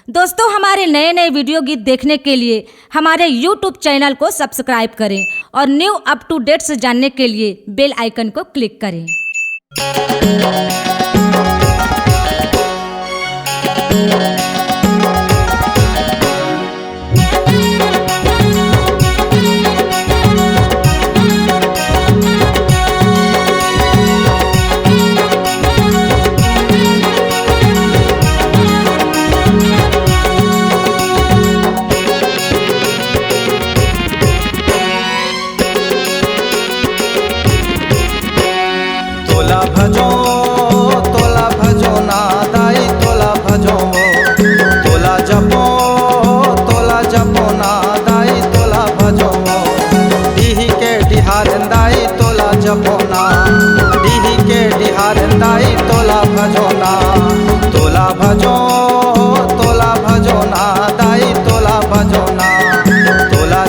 दोस्तों, हमारे नए नए वीडियो गीत देखने के लिए हमारे YouTube चैनल को सब्सक्राइब करें और न्यू अप टू डेट्स जानने के लिए बेल आइकन को क्लिक करें। तोला भजो ना दाई तोला भजो तोला जपो ना दाई तोला भजो डीही के डिहार दाई तोला जपो ना डीही के डिहार दाई तोला भजो ना तोला भजो ना दाई तोला भजो ना तोला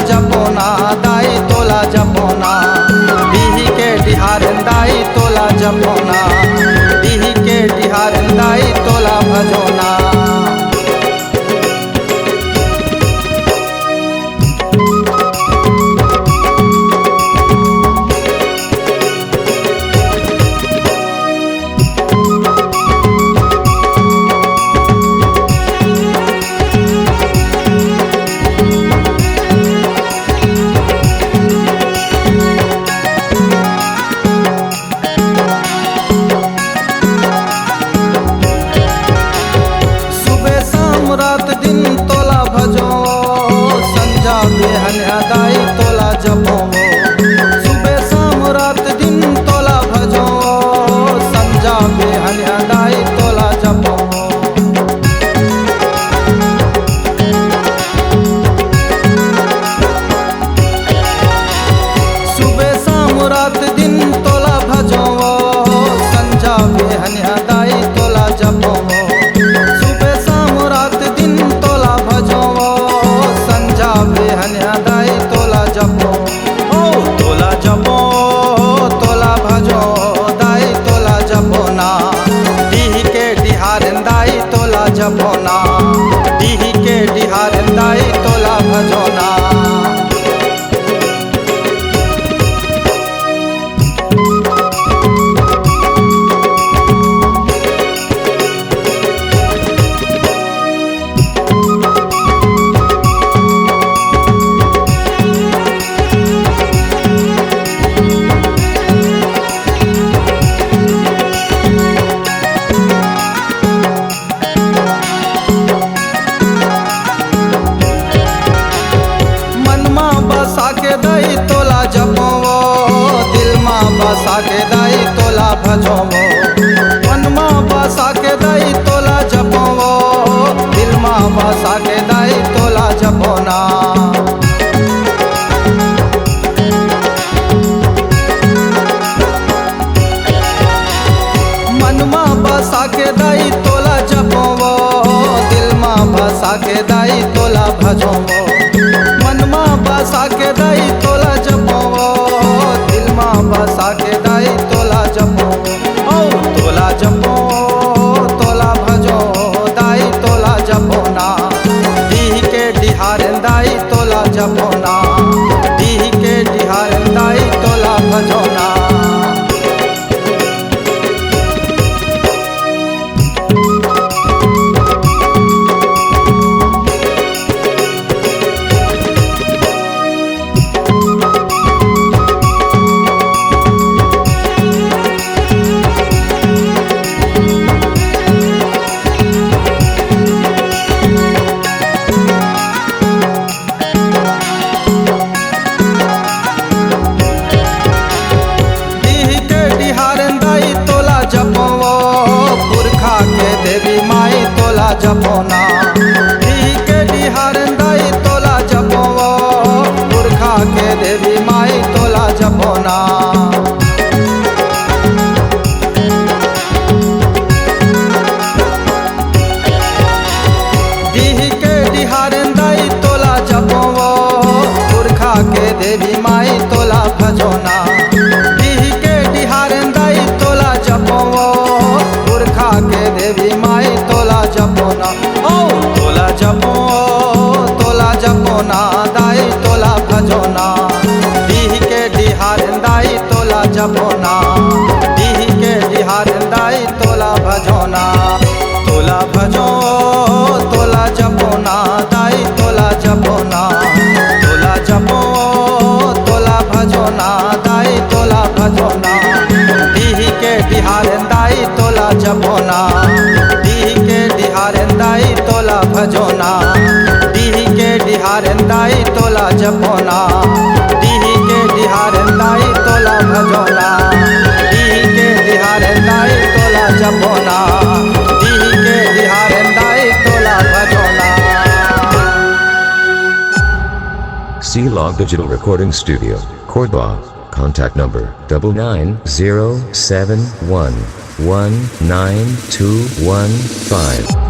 जपो ना दाई तोला जपो ना डिहार दाई तोला जपोना डीही के डिहार दाई तोला भजोना। रात दिन तोला भजो संजा बेहन्या दाई तोला जपो सुबह शाम रात दिन तोला भजो संजा बेहन्या दाई तोला जपो सुबह शाम रात दिन तोला भजो संजा बेहन्या दाई तोला जपो दाई तोला जपो तोला भजो दाई तोला जपो ना डीही के डिहार दाई तोला जपो ना डीही के डिहार दाई तोला भजो ना। बसा के दाई तोला जपो दिल माँ बसा के दाई तोला भजो मन माँ बसा के दाई तोला जपो दिल माँ बसा के दाई तोला जपो ना मन माँ बसा के दाई तोला जपो दिल माँ बसा के दाई तोला भजो बसा के दाई तोला जपो दिल माँ बसा के दाई तोला जपो तोला जपो तोला भजो दाई तोला जपो ना डीही के डिहार दाई तोला जपो ना डीही के डिहार दाई तोला भजो ना। देवी माई तोला जपो ना डीही के डिहार दाई तोला जपो पुरखा के देवी माई तोला जपो ना डीही के डिहार दाई तोला जपो पुरखा के देवी माई तोला भजो ना डीही के डिहार दाई तोला जपो पुरखा के देवी माई तोला जपोना दीही के डिहारेंदाई तोला भजोना तोला भजो तोला जपोना दाई तोला जपोना तोला जपो तोला भजोना दाई तोला भजोना दीही के डिहारेंदाई तोला जपोना दीही के डिहारेंदाई तोला भजोना दीही के डिहारेंदाई तोला जपोना दीही के डिहारेंदाई तोला भजोना दीही के डिहारेंदाई तोला जपोना दीही के डिहारेंदाई तोला भजोना। C-Log Digital Recording Studio, Cordoba. Contact number 99071192115.